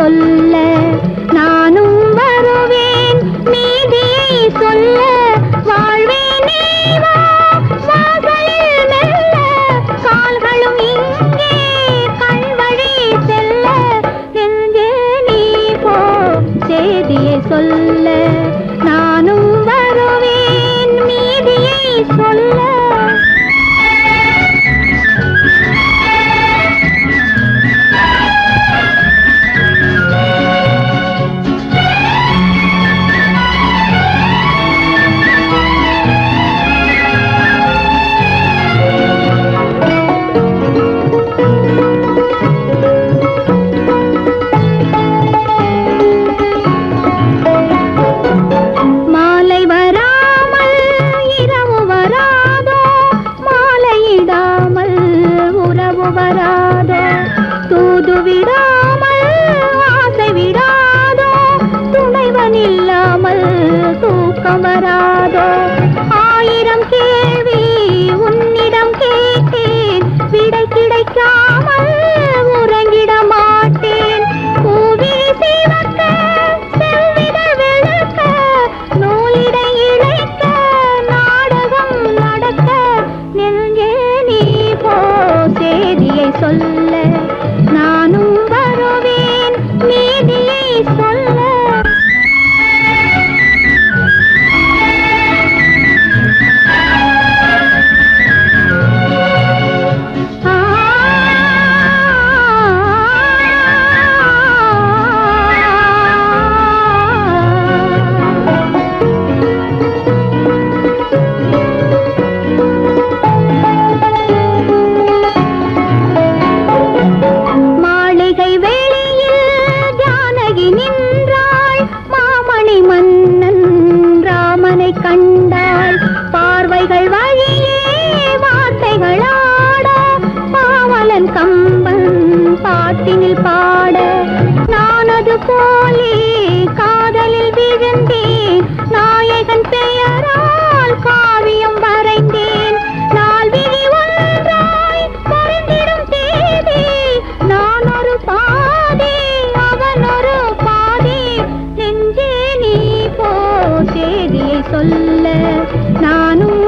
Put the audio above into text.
சொல்ல நானும் வருவேன் நீதியை சொல்ல வாழ்வேனே வா வாசலில் மெல்ல கால்களும் இங்கே கல்வழி செல்ல எங்கே நீ போ செய்தியை சொல்ல நானும் வருவேன் நீதியை சொல்ல தூது விடாமல் ஆசை விடாதோ துணைவன் இல்லாமல் தூக்கம் வராதோ ஆயிரம் கேள்வி உன்னிடம் கேட்டேன் விடை கிடைக்காமல் உறங்கிட மாட்டேன் பூவிழி சிவக்க செவ்விதழ் வெளுக்க நூலிடை இழைக்க நாடகம் நடக்க நெஞ்சே நீ போ செய்தியை சொல்ல நானும் வருவேன் நீதியை சொல்ல கண்டாள் பார்வைகள் வழியே வார்த்தைகள் ஆட பாவலன் கம்பன் பாட்டினில் பாட நான் அது போலே காதலில் விழுந்தேன் நாயகன் பெயரால் காவியம் வரைந்தேன் நாள் விழி ஒன்றாய் பொருந்திடும் தேதி நான் ஒரு பாதி அவன் ஒரு பாதி நெஞ்சே நீ போ செய்தியை சொல்ல நானும்